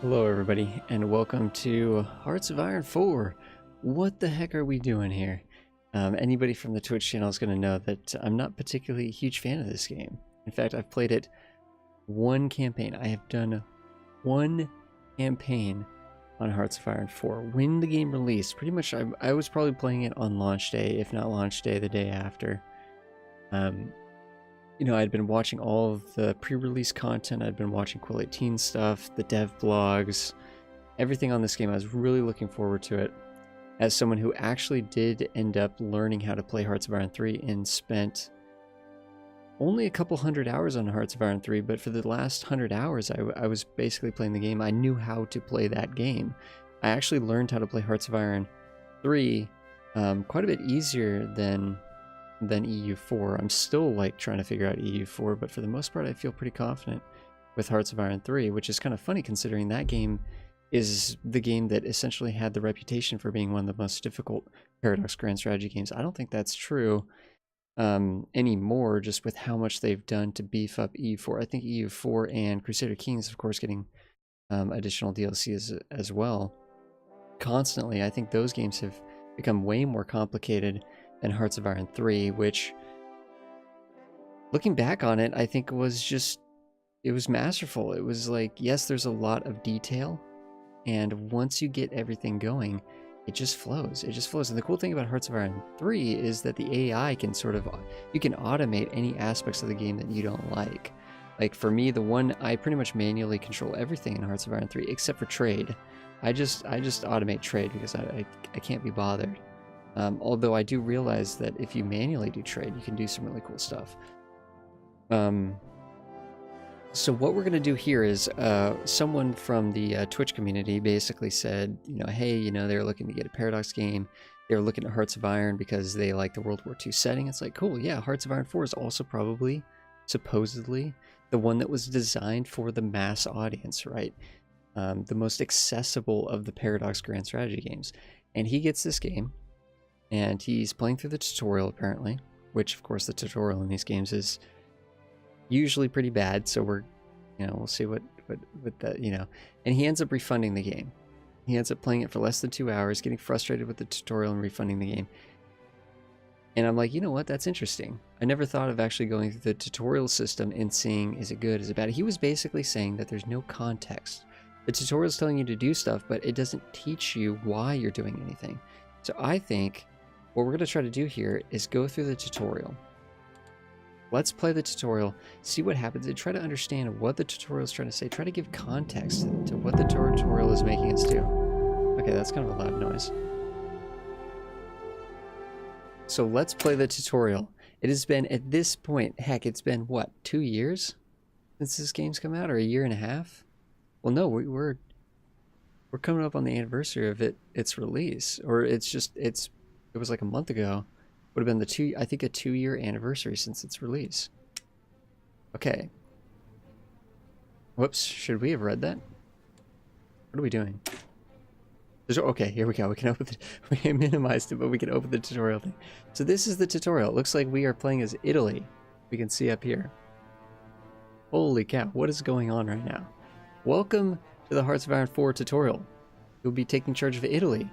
Hello everybody, and welcome to Hearts of Iron 4. What the heck are we doing here? Anybody from the Twitch channel is going to know that I'm not particularly a huge fan of this game. In fact, I've played it one campaign. I have done one campaign on Hearts of Iron 4. When the game released, pretty much I was probably playing it on launch day, if not launch day, the day after. I'd been watching all of the pre-release content, I'd been watching Quill 18 stuff, the dev blogs, everything on this game. I was really looking forward to it. As someone who actually did end up learning how to play Hearts of Iron 3 and spent only a couple hundred hours on Hearts of Iron 3, but for the last 100 hours I was basically playing the game. I knew how to play that game. I actually learned how to play Hearts of Iron 3 quite a bit easier than EU4. I'm still like trying to figure out EU4, but for the most part I feel pretty confident with Hearts of Iron 3, which is kind of funny considering that game is the game that essentially had the reputation for being one of the most difficult Paradox Grand Strategy games. I don't think that's true anymore, just with how much they've done to beef up EU4. I think EU4 and Crusader Kings, of course, getting additional DLC as well. Constantly, I think those games have become way more complicated than Hearts of Iron 3, which, looking back on it, I think it was masterful. It was like, yes, there's a lot of detail, and once you get everything going, it just flows. It just flows. And the cool thing about Hearts of Iron 3 is that the AI can you can automate any aspects of the game that you don't like. Like for me, I pretty much manually control everything in Hearts of Iron 3 except for trade. I just automate trade because I can't be bothered. Although I do realize that if you manually do trade, you can do some really cool stuff. So what we're going to do here is someone from the Twitch community basically said, hey, they're looking to get a Paradox game. They're looking at Hearts of Iron because they like the World War II setting. It's like, cool, yeah, Hearts of Iron 4 is also probably, supposedly, the one that was designed for the mass audience, right? The most accessible of the Paradox Grand Strategy games. And he gets this game. And he's playing through the tutorial, apparently, which, of course, the tutorial in these games is usually pretty bad. So we'll see what that, And he ends up refunding the game. He ends up playing it for less than 2 hours, getting frustrated with the tutorial and refunding the game. And I'm like, you know what? That's interesting. I never thought of actually going through the tutorial system and seeing, is it good, is it bad? He was basically saying that there's no context. The tutorial is telling you to do stuff, but it doesn't teach you why you're doing anything. So I think what we're going to try to do here is go through the tutorial. Let's play the tutorial, see what happens, and try to understand what the tutorial is trying to say. Try to give context to what the tutorial is making us do. Okay, that's kind of a loud noise. So let's play the tutorial. It has been, at this point, heck, it's been, what, 2 years since this game's come out, or a year and a half? Well, no, we're coming up on the anniversary of its release, or it was like a month ago. Would have been a 2-year anniversary since its release. Okay. Whoops, should we have read that? What are we doing? Okay, here we go. We can open we minimized it, but we can open the tutorial thing. So this is the tutorial. It looks like we are playing as Italy. We can see up here. Holy cow, what is going on right now? Welcome to the Hearts of Iron 4 tutorial. You'll be taking charge of Italy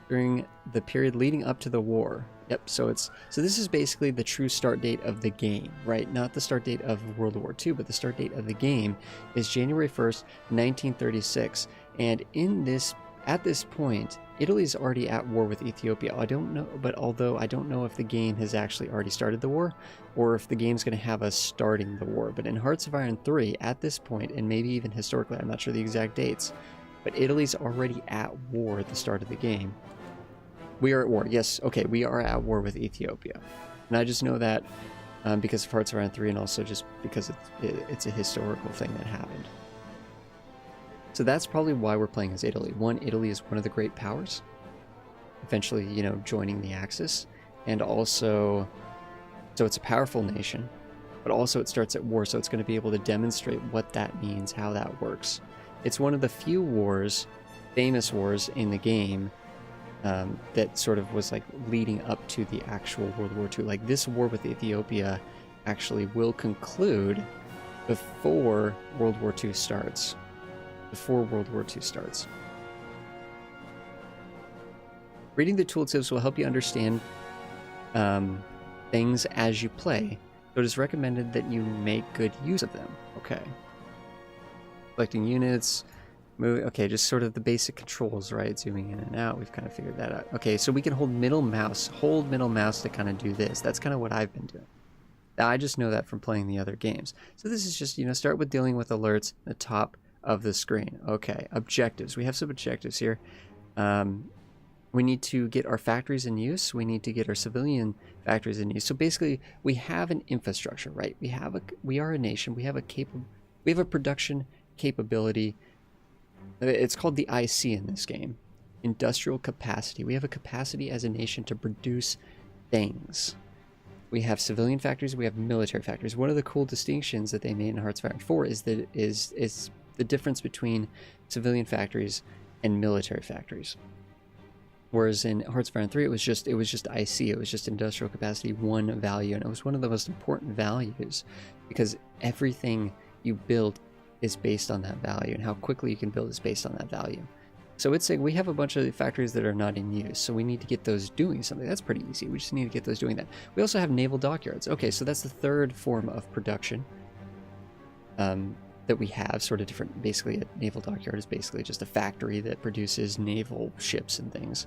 during the period leading up to the war. Yep, so this is basically the true start date of the game, right? Not the start date of World War II, but the start date of the game is January 1st, 1936. And at this point, Italy's already at war with Ethiopia. I don't know, but although I don't know if the game has actually already started the war, or if the game's going to have us starting the war. But in Hearts of Iron 3, at this point, and maybe even historically, I'm not sure the exact dates, but Italy's already at war at the start of the game. We are at war. Yes, okay, we are at war with Ethiopia. And I just know that because of Hearts of Iron 3, and also just because it's a historical thing that happened. So that's probably why we're playing as Italy. One, Italy is one of the great powers, eventually, joining the Axis. And also, so it's a powerful nation, but also it starts at war, so it's going to be able to demonstrate what that means, how that works. It's one of the few wars, famous wars in the game, that sort of was like leading up to the actual World War II. Like this war with Ethiopia actually will conclude before World War II starts. before World War II starts. Reading the tooltips will help you understand things as you play, so it is recommended that you make good use of them. Okay. Selecting units, okay, just sort of the basic controls, right? Zooming in and out, we've kind of figured that out. Okay, so we can hold middle mouse to kind of do this. That's kind of what I've been doing. I just know that from playing the other games. So this is just, start with dealing with alerts at the top of the screen. Okay, objectives. We have some objectives here. We need to get our factories in use. We need to get our civilian factories in use. So basically, we have an infrastructure, right? We are a nation. We have a production capability. It's called the IC in this game, industrial capacity. We have a capacity as a nation to produce things. We have civilian factories. We have military factories. One of the cool distinctions that they made in Hearts of Iron 4 is that is the difference between civilian factories and military factories. Whereas in Hearts of Iron 3, it was just IC. It was just industrial capacity, one value, and it was one of the most important values because everything you build is based on that value, and how quickly you can build is based on that value. So it's saying we have a bunch of factories that are not in use, so we need to get those doing something. That's pretty easy. We just need to get those doing that. We also have naval dockyards. Okay, so that's the third form of production that we have, sort of different. Basically, a naval dockyard is basically just a factory that produces naval ships and things.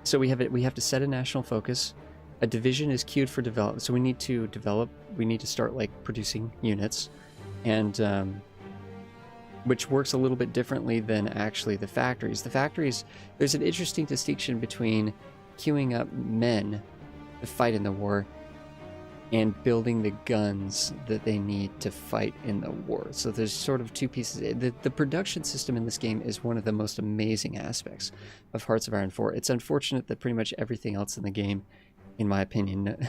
So we have to set a national focus. A division is queued for development. So we need to develop. We need to start like producing units, and which works a little bit differently than actually the factories. The factories, there's an interesting distinction between queuing up men to fight in the war and building the guns that they need to fight in the war. So there's sort of two pieces. The production system in this game is one of the most amazing aspects of Hearts of Iron 4. It's unfortunate that pretty much everything else in the game, in my opinion,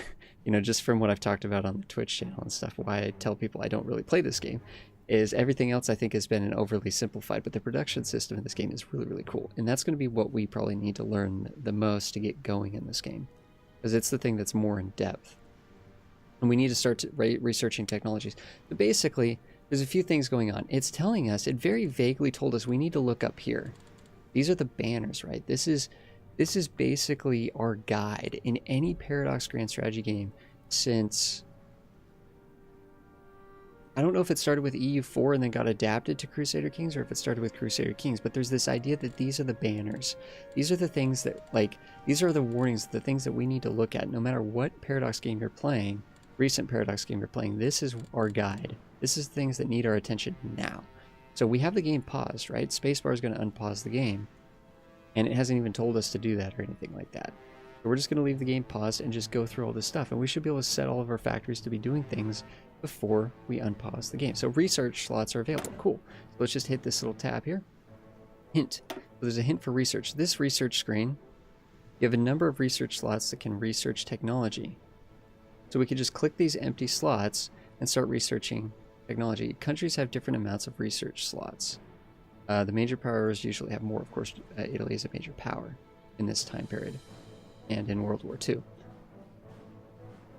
just from what I've talked about on the Twitch channel and stuff, why I tell people I don't really play this game, is everything else I think has been overly simplified, but the production system in this game is really, really cool. And that's going to be what we probably need to learn the most to get going in this game, because it's the thing that's more in depth. And we need to start researching technologies. But basically, there's a few things going on. It's telling us, it very vaguely told us we need to look up here. These are the banners, right? This is basically our guide in any Paradox Grand Strategy game since... I don't know if it started with EU4 and then got adapted to Crusader Kings, or if it started with Crusader Kings, but there's this idea that these are the banners. These are the things that, these are the warnings, the things that we need to look at no matter what Paradox game you're playing. Recent Paradox game you're playing, this is our guide. This is things that need our attention now. So we have the game paused, right? Spacebar is going to unpause the game, and it hasn't even told us to do that or anything like that. So we're just going to leave the game paused and just go through all this stuff, and we should be able to set all of our factories to be doing things before we unpause the game. So research slots are available. Cool. So let's just hit this little tab here. Hint. So there's a hint for research. This research screen, you have a number of research slots that can research technology. So we could just click these empty slots and start researching technology. Countries have different amounts of research slots. The major powers usually have more. Of course, Italy is a major power in this time period and in World War II.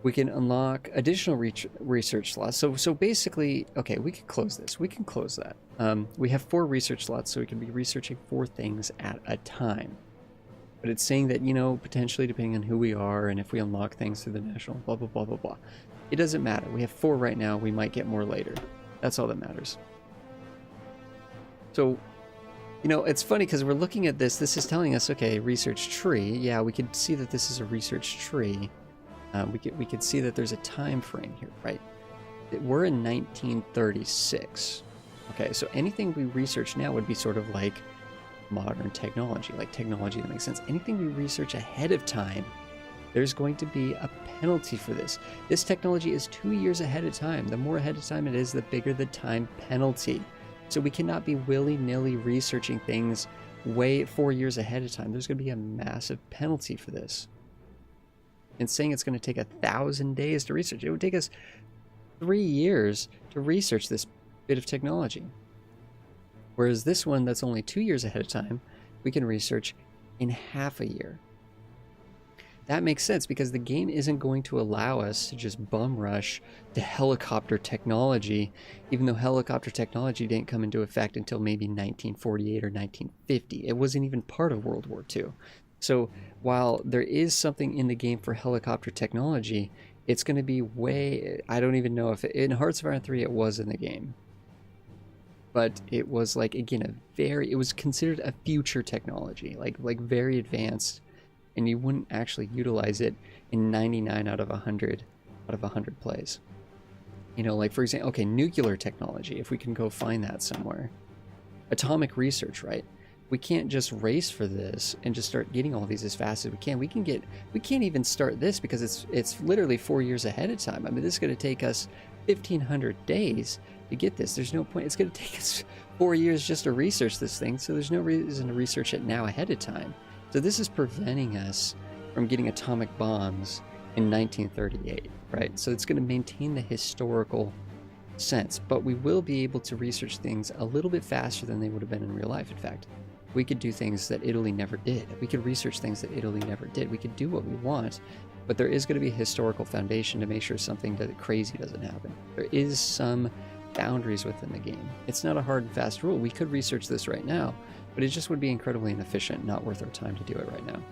We can unlock additional research slots. So basically, okay, we can close this. We can close that. We have 4 research slots, so we can be researching 4 things at a time. But it's saying that, potentially depending on who we are and if we unlock things through the national, blah, blah, blah, blah, blah. It doesn't matter. We have 4 right now. We might get more later. That's all that matters. So, it's funny because we're looking at this. This is telling us, okay, research tree. Yeah, we can see that this is a research tree. We could see that there's a time frame here, right? We're in 1936. Okay, so anything we research now would be sort of like modern technology, like technology that makes sense. Anything we research ahead of time, there's going to be a penalty for this. This technology is 2 years ahead of time. The more ahead of time it is, the bigger the time penalty. So we cannot be willy-nilly researching things way 4 years ahead of time. There's going to be a massive penalty for this. And saying it's going to take 1,000 days to research. It would take us 3 years to research this bit of technology. Whereas this one that's only 2 years ahead of time, we can research in half a year. that makes sense because the game isn't going to allow us to just bum rush to helicopter technology, even though helicopter technology didn't come into effect until maybe 1948 or 1950. It wasn't even part of World War II. So while there is something in the game for helicopter technology, it's going to be way, I don't even know if in Hearts of Iron 3 it was in the game. But it was like, again, it was considered a future technology, like very advanced, and you wouldn't actually utilize it in 99 out of 100 plays. You know, like for example, okay, nuclear technology, if we can go find that somewhere. Atomic research, right? We can't just race for this and just start getting all these as fast as we can. We can't even start this because it's literally 4 years ahead of time. I mean, this is going to take us 1,500 days to get this. There's no point. It's going to take us 4 years just to research this thing, so there's no reason to research it now ahead of time. So this is preventing us from getting atomic bombs in 1938, right? So it's going to maintain the historical sense, but we will be able to research things a little bit faster than they would have been in real life. In fact, we could do things that Italy never did. We could research things that Italy never did. We could do what we want, but there is going to be a historical foundation to make sure something crazy doesn't happen. There is some boundaries within the game. It's not a hard and fast rule. We could research this right now, but it just would be incredibly inefficient, not worth our time to do it right now.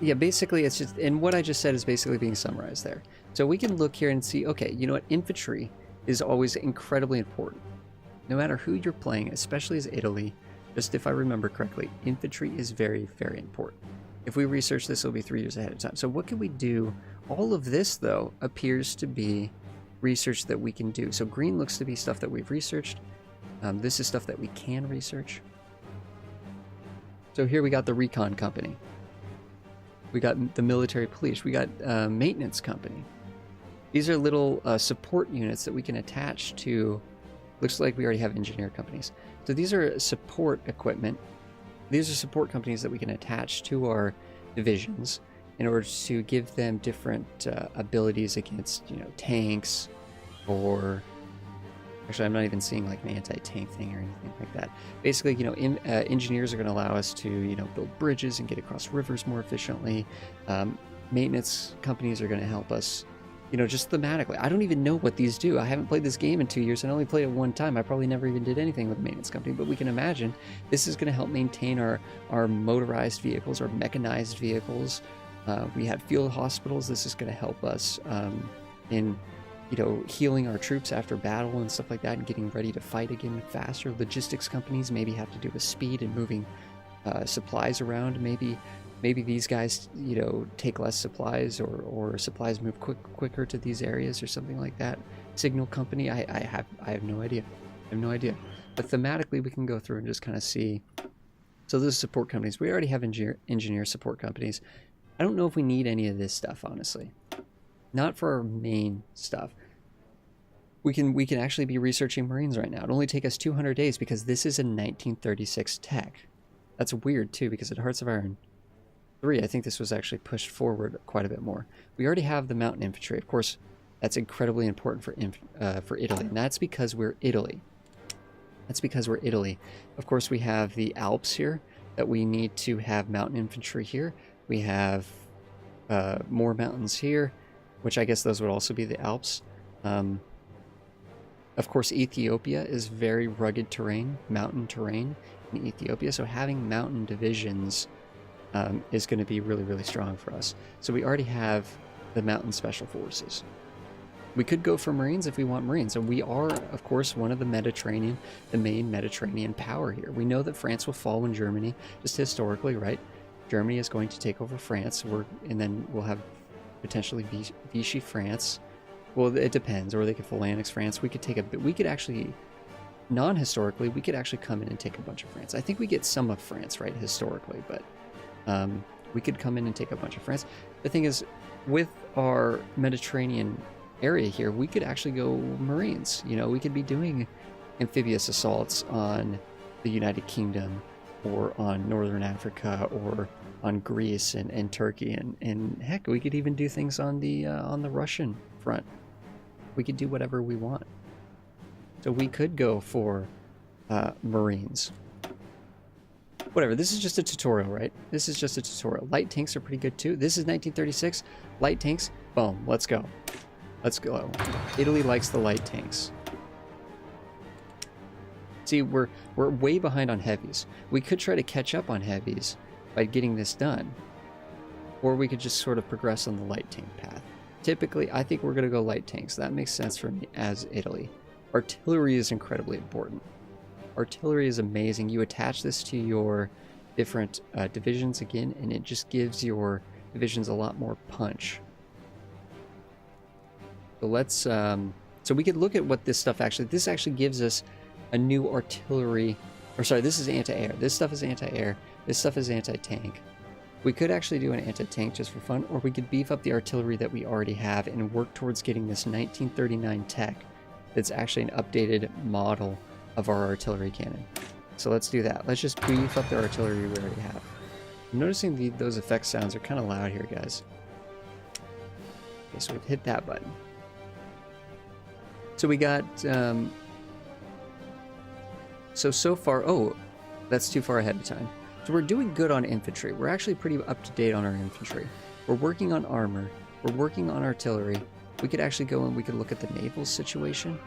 Yeah, basically it's just, and what I just said is basically being summarized there. So we can look here and see, okay, you know what, infantry is always incredibly important. No matter who you're playing, especially as Italy, just if I remember correctly, infantry is very, very important. If we research this, it'll be 3 years ahead of time. So what can we do? All of this, though, appears to be research that we can do. So green looks to be stuff that we've researched. This is stuff that we can research. So here we got the recon company. We got the military police. We got maintenance company. These are little support units that we can attach to. Looks like we already have engineer companies. So these are support equipment. These are support companies that we can attach to our divisions in order to give them different abilities against, you know, tanks, or actually I'm not even seeing like an anti-tank thing or anything like that. Basically, you know, engineers are going to allow us to, you know, build bridges and get across rivers more efficiently. Maintenance companies are going to help us, you know, just thematically. I don't even know what these do. I haven't played this game in 2 years and I only played it one time. I probably never even did anything with a maintenance company, but we can imagine this is going to help maintain our motorized vehicles, our mechanized vehicles. We have field hospitals. This is going to help us in, you know, healing our troops after battle and stuff like that and getting ready to fight again faster. Logistics companies maybe have to do with speed and moving supplies around. Maybe these guys, you know, take less supplies, or supplies move quicker to these areas or something like that. Signal company, I have no idea. I have no idea. But thematically, we can go through and just kind of see. So those support companies, we already have engineer support companies. I don't know if we need any of this stuff, honestly. Not for our main stuff. We can actually be researching Marines right now. It'll only take us 200 days because this is a 1936 tech. That's weird too, because at Hearts of Iron 3, I think this was actually pushed forward quite a bit more. We already have the mountain infantry. Of course, that's incredibly important for Italy, and that's because we're Italy. That's because we're Italy. Of course, we have the Alps here that we need to have mountain infantry here. We have more mountains here, which I guess those would also be the Alps. Of course, Ethiopia is very rugged terrain, mountain terrain in Ethiopia, so having mountain divisions is going to be really, really strong for us. So we already have the mountain special forces. We could go for Marines if we want Marines. And we are, of course, one of the main Mediterranean power here. We know that France will fall when Germany, just historically, right? Germany is going to take over France, and then we'll have potentially Vichy France. Well, it depends, or they could full annex France. We could actually, non-historically, we could actually come in and take a bunch of France. I think we get some of France, right, historically, but we could come in and take a bunch of France. The thing is, with our Mediterranean area here, we could actually go Marines. You know, we could be doing amphibious assaults on the United Kingdom, or on Northern Africa, or on Greece and Turkey, and heck, we could even do things on the Russian front. We could do whatever we want. So we could go for Marines. Whatever, this is just a tutorial, right? This is just a tutorial. Light tanks are pretty good too. This is 1936. Light tanks, boom, let's go. Let's go. Italy likes the light tanks. See, we're way behind on heavies. We could try to catch up on heavies by getting this done. Or we could just sort of progress on the light tank path. Typically, I think we're going to go light tanks. That makes sense for me as Italy. Artillery is incredibly important. Artillery is amazing. You attach this to your different divisions again, and it just gives your divisions a lot more punch. So let's, so we could look at what this stuff actually, this actually gives us a new artillery, or sorry, this is anti-air. This stuff is anti-air. This stuff is anti-tank. We could actually do an anti-tank just for fun, or we could beef up the artillery that we already have and work towards getting this 1939 tech that's actually an updated model of our artillery cannon. So let's do that. Let's just beef up the artillery we already have. I'm noticing those effect sounds are kind of loud here, guys. Okay, so we've hit that button. So we got, so far, oh, that's too far ahead of time. So we're doing good on infantry. We're actually pretty up to date on our infantry. We're working on armor. We're working on artillery. We could actually go and we could look at the naval situation.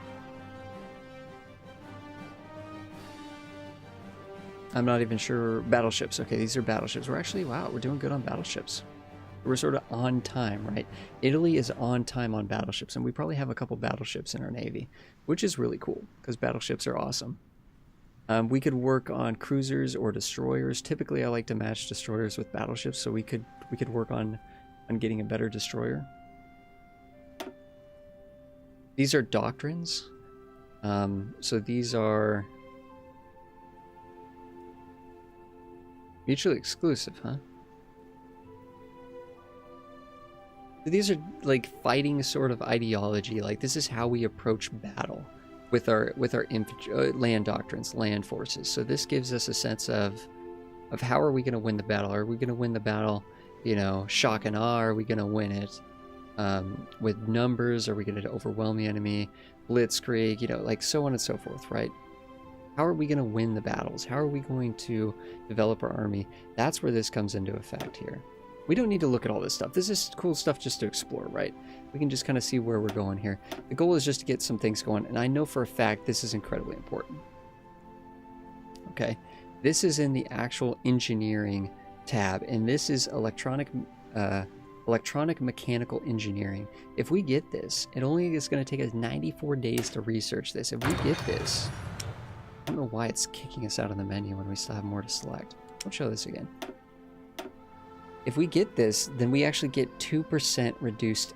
I'm not even sure. Battleships. Okay, these are battleships. We're actually, wow, we're doing good on battleships. We're sort of on time, right? Italy is on time on battleships, and we probably have a couple battleships in our navy, which is really cool because battleships are awesome. We could work on cruisers or destroyers. Typically, I like to match destroyers with battleships, so we could work on getting a better destroyer. These are doctrines. So these are mutually exclusive, huh? These are like fighting sort of ideology. Like this is how we approach battle with our infantry, land doctrines, land forces. So this gives us a sense of how are we going to win the battle? Are we going to win the battle, you know, shock and awe? Are we going to win it with numbers? Are we going to overwhelm the enemy? Blitzkrieg, you know, like so on and so forth, right? How are we going to win the battles? How are we going to develop our army? That's where this comes into effect here. We don't need to look at all this stuff. This is cool stuff just to explore, right? We can just kind of see where we're going here. The goal is just to get some things going, and I know for a fact this is incredibly important. Okay, this is in the actual engineering tab, and this is electronic mechanical engineering. If we get this, it only is going to take us 94 days to research this. If we get this, I don't know why it's kicking us out of the menu when we still have more to select. I'll show this again. If we get this, then we actually get 2% reduced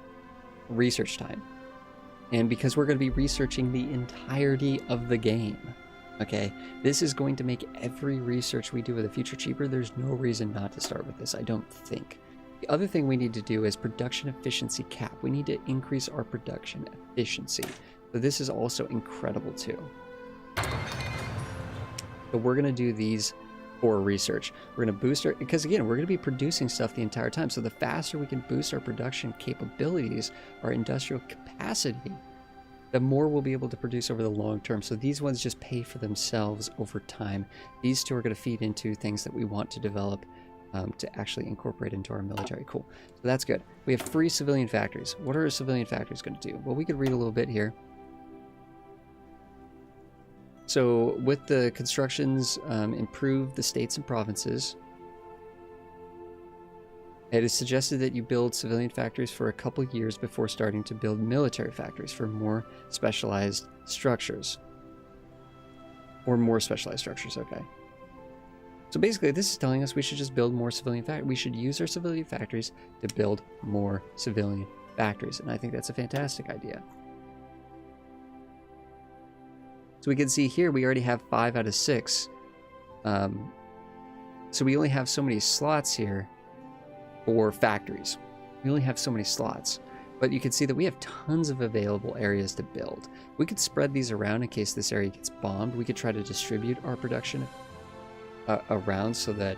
research time. And because we're going to be researching the entirety of the game, okay, this is going to make every research we do in the future cheaper. There's no reason not to start with this, I don't think. The other thing we need to do is production efficiency cap. We need to increase our production efficiency. So this is also incredible too. So we're going to do these for research. We're going to boost our, because again, we're going to be producing stuff the entire time. So the faster we can boost our production capabilities, our industrial capacity, the more we'll be able to produce over the long term. So these ones just pay for themselves over time. These two are going to feed into things that we want to develop to actually incorporate into our military. Cool. So that's good. We have free civilian factories. What are our civilian factories going to do? Well, we could read a little bit here. So with the constructions, improve the states and provinces. It is suggested that you build civilian factories for a couple years before starting to build military factories for more specialized structures. Or more specialized structures, okay. So basically this is telling us we should just build more civilian factories. We should use our civilian factories to build more civilian factories. And I think that's a fantastic idea. So we can see here we already have 5 out of 6. So we only have so many slots here for factories. We only have so many slots. But you can see that we have tons of available areas to build. We could spread these around in case this area gets bombed. We could try to distribute our production around so that,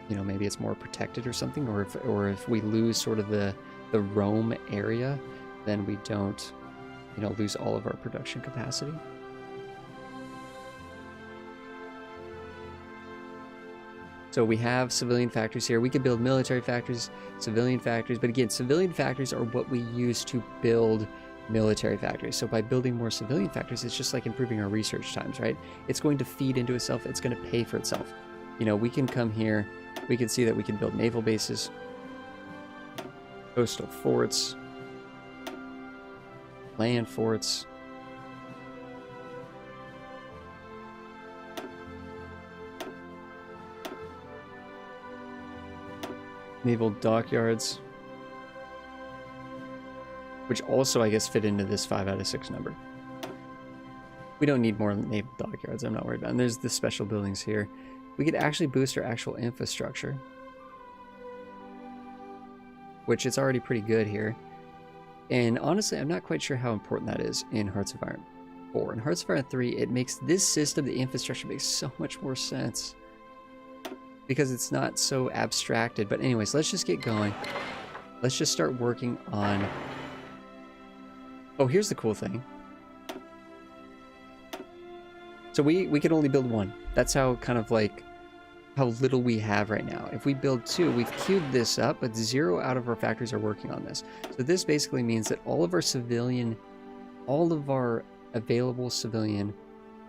you know, maybe it's more protected or something. Or if we lose sort of the roam area, then we don't, you know, lose all of our production capacity. So we have civilian factories here. We could build military factories, civilian factories, but again, civilian factories are what we use to build military factories. So by building more civilian factories, it's just like improving our research times, right? It's going to feed into itself. It's going to pay for itself. You know, we can come here. We can see that we can build naval bases, coastal forts, land forts. Naval dockyards, which also, I guess, fit into this 5 out of 6 number. We don't need more naval dockyards. I'm not worried about it. And there's the special buildings here. We could actually boost our actual infrastructure, which is already pretty good here. And honestly, I'm not quite sure how important that is in Hearts of Iron 4. In Hearts of Iron 3, it makes this system, the infrastructure, makes so much more sense, because it's not so abstracted. But anyways, let's just get going. Let's just start working on... Oh, here's the cool thing. So we can only build 1. That's how kind of like how little we have right now. If we build 2, we've queued this up, but 0 out of our factories are working on this. So this basically means that all of our available civilian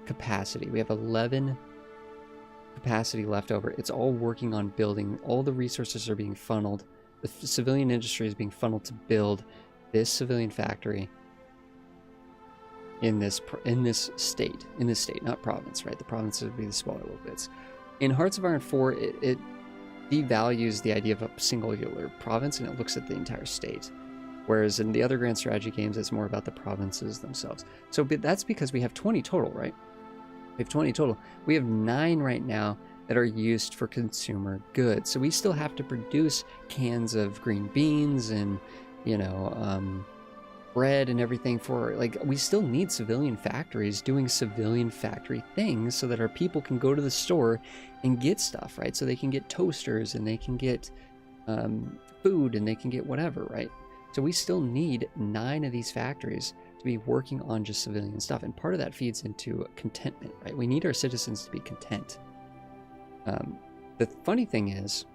capacity, we have 11 capacity left over. It's all working on building. All the resources are being funneled. The civilian industry is being funneled to build this civilian factory in this state, not province, right? The provinces would be the smaller little bits. In Hearts of Iron 4, it devalues the idea of a singular province, and it looks at the entire state. Whereas in the other grand strategy games, it's more about the provinces themselves. So that's because we have 20 total, right? We have 20 total. We have 9 right now that are used for consumer goods. So we still have to produce cans of green beans and, you know, bread and everything for, like, we still need civilian factories doing civilian factory things so that our people can go to the store and get stuff, right? So they can get toasters and they can get food and they can get whatever, right? So we still need 9 of these factories to be working on just civilian stuff. And part of that feeds into contentment, right? We need our citizens to be content. The funny thing is,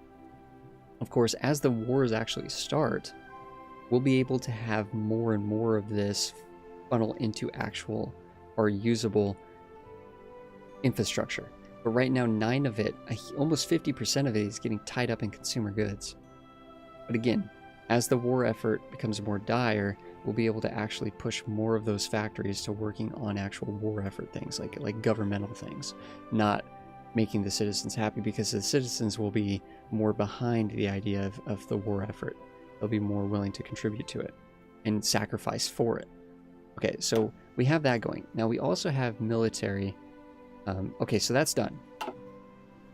of course, as the wars actually start, we'll be able to have more and more of this funnel into actual or usable infrastructure. But right now, 9 of it, almost 50% of it, is getting tied up in consumer goods. But again, as the war effort becomes more dire, we'll be able to actually push more of those factories to working on actual war effort things, like governmental things, not making the citizens happy, because the citizens will be more behind the idea of the war effort. They'll be more willing to contribute to it and sacrifice for it. Okay, so we have that going. Now we also have military. Okay, so that's done.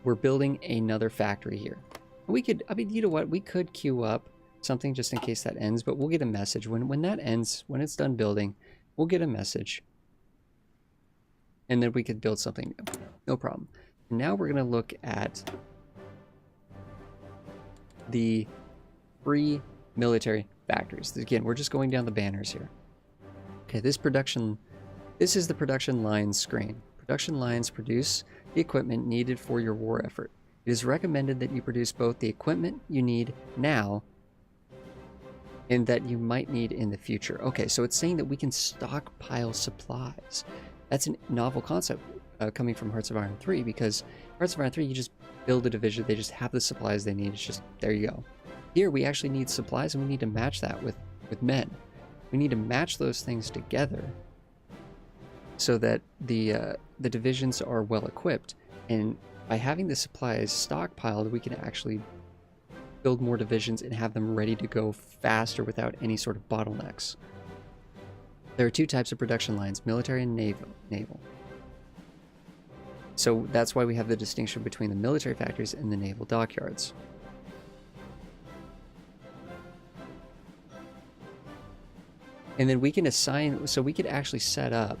We're building another factory here. We could, I mean, you know what? We could queue up something just in case that ends, but we'll get a message. When that ends, when it's done building, we'll get a message. And then we could build something new. No problem. Now we're going to look at the free military factories. Again, we're just going down the banners here. Okay, this is the production lines screen. Production lines produce the equipment needed for your war effort. It is recommended that you produce both the equipment you need now and that you might need in the future. Okay, so it's saying that we can stockpile supplies. That's a novel concept coming from Hearts of Iron 3, because Hearts of Iron 3, you just build a division, they just have the supplies they need. It's just, there you go. Here, we actually need supplies, and we need to match that with men. We need to match those things together so that the divisions are well equipped. And by having the supplies stockpiled, we can actually build more divisions and have them ready to go faster without any sort of bottlenecks. There are 2 types of production lines, military and naval. So that's why we have the distinction between the military factories and the naval dockyards. And then we can assign, so we could actually set up.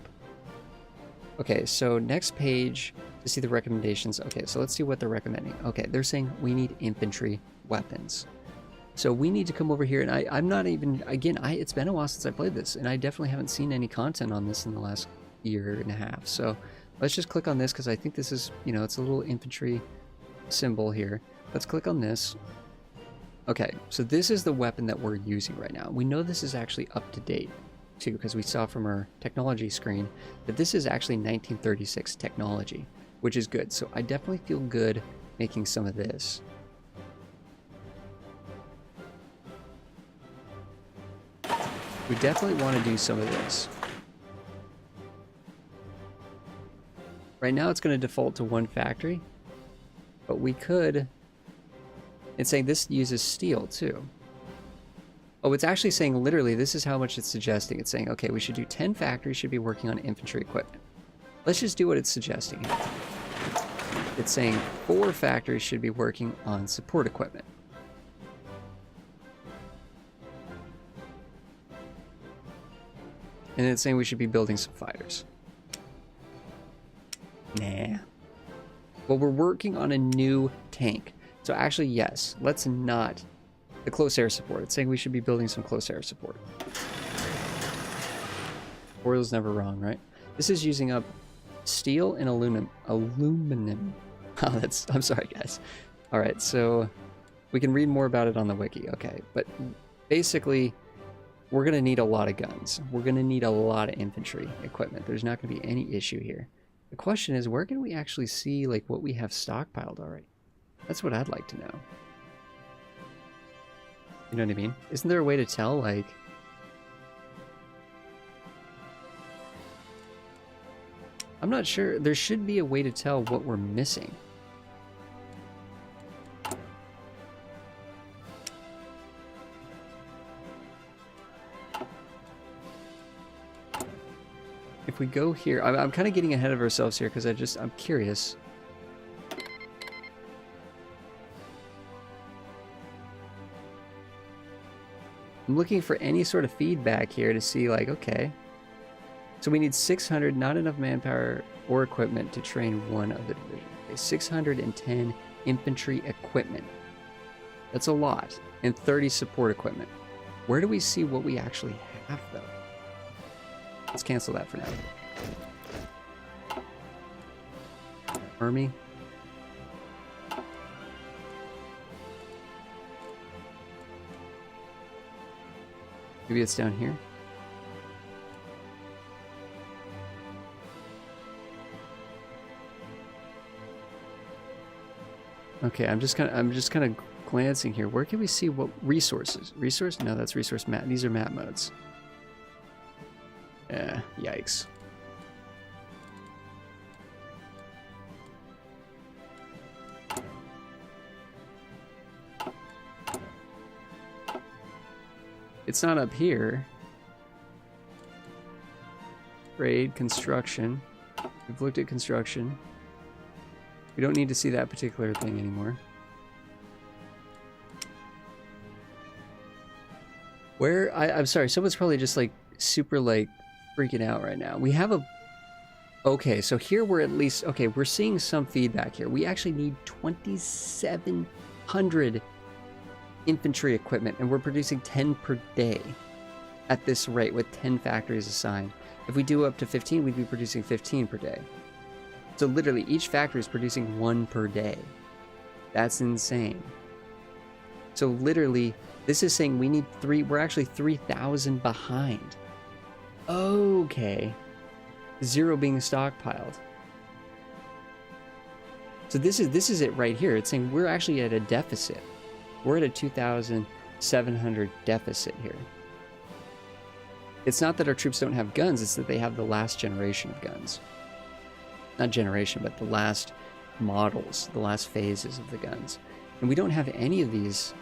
Okay, so next page to see the recommendations. Okay, so let's see what they're recommending. Okay, they're saying we need infantry weapons. So we need to come over here, and I'm not even, again, it's been a while since I played this, and I definitely haven't seen any content on this in the last year and a half. So let's just click on this, because I think this is, you know, it's a little infantry symbol here. Let's click on this. Okay, so this is the weapon that we're using right now. We know this is actually up to date too, because we saw from our technology screen that this is actually 1936 technology, which is good. So I definitely feel good making some of this. We definitely want to do some of this. Right now it's going to default to one factory, but we could... It's saying this uses steel too. Oh, it's actually saying literally this is how much it's suggesting. It's saying, okay, we should do 10 factories should be working on infantry equipment. Let's just do what it's suggesting here. It's saying 4 factories should be working on support equipment. And it's saying we should be building some fighters. Nah. Well, we're working on a new tank. So actually, yes, let's not... The close air support. It's saying we should be building some close air support. Oil's never wrong, right? This is using up steel and aluminum. Oh, that's... I'm sorry, guys. All right, so we can read more about it on the wiki. Okay, but basically, we're going to need a lot of guns. We're going to need a lot of infantry equipment. There's not going to be any issue here. The question is, where can we actually see like what we have stockpiled already? That's what I'd like to know. You know what I mean? Isn't there a way to tell, like... I'm not sure. There should be a way to tell what we're missing. If we go here... I'm kind of getting ahead of ourselves here because I'm curious. I'm looking for any sort of feedback here to see, like, okay. So we need 600, not enough manpower or equipment to train one of the division. Okay, 610 infantry equipment. That's a lot. And 30 support equipment. Where do we see what we actually have, though? Let's cancel that for now. Army. Maybe it's down here. Okay, I'm just kind of glancing here. Where can we see what resources? Resource? No, that's resource map. These are map modes. Yeah, yikes. It's not up here. Trade, construction. We've looked at construction. We don't need to see that particular thing anymore. Where, I'm sorry, someone's probably just like super like freaking out right now. We have a, okay, so here we're at least, okay, we're seeing some feedback here. We actually need 2,700 infantry equipment, and we're producing 10 per day at this rate with 10 factories assigned. If we do up to 15, we'd be producing 15 per day. So literally each factory is producing 1 per day. That's insane. So literally this is saying we need 3, we're actually 3,000 behind. Okay. 0 being stockpiled. So this is it right here. It's saying we're actually at a deficit. We're at a 2,700 deficit here. It's not that our troops don't have guns, it's that they have the last generation of guns. Not generation, but the last models, the last phases of the guns. And we don't have any of these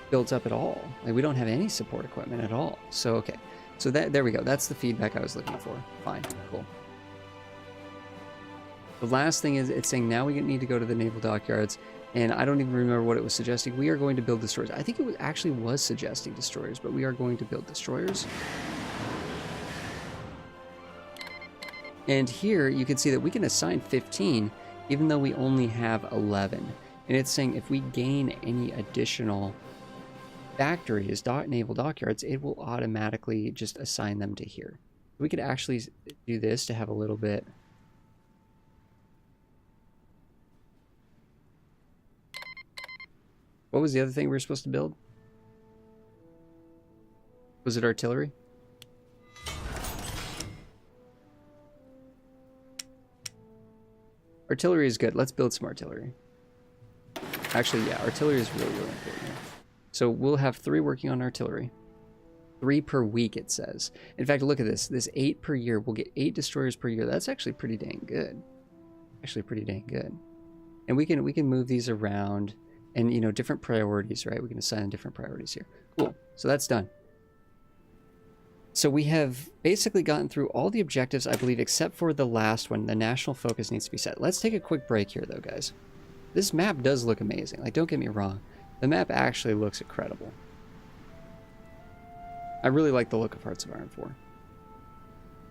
built up at all. Like, we don't have any support equipment at all. So, okay. So there we go. That's the feedback I was looking for. Fine, cool. The last thing is, it's saying now we need to go to the naval dockyards. And I don't even remember what it was suggesting. We are going to build destroyers. I think it actually was suggesting destroyers, but we are going to build destroyers. And here you can see that we can assign 15, even though we only have 11. And it's saying if we gain any additional factories, naval dockyards, it will automatically just assign them to here. We could actually do this to have a little bit What was the other thing we were supposed to build? Was it artillery? Artillery is good. Let's build some artillery. Actually, yeah, artillery is really, really important. So we'll have 3 working on artillery. 3 per week, it says. In fact, look at this. This 8 per year. We'll get 8 destroyers per year. That's actually pretty dang good. Actually pretty dang good. And we can move these around and, you know, different priorities, right? We can assign different priorities here. Cool. So that's done. So we have basically gotten through all the objectives, I believe, except for the last one. The national focus needs to be set. Let's take a quick break here, though, guys. This map does look amazing. Like, don't get me wrong. The map actually looks incredible. I really like the look of Hearts of Iron 4.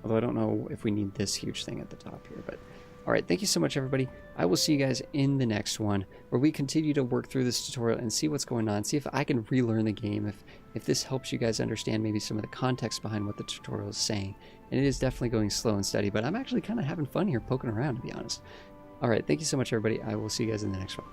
Although I don't know if we need this huge thing at the top here. But, alright, thank you so much, everybody. I will see you guys in the next one, where we continue to work through this tutorial and see what's going on. See if I can relearn the game, if this helps you guys understand maybe some of the context behind what the tutorial is saying. And it is definitely going slow and steady, but I'm actually kind of having fun here poking around, to be honest. Alright, thank you so much, everybody. I will see you guys in the next one.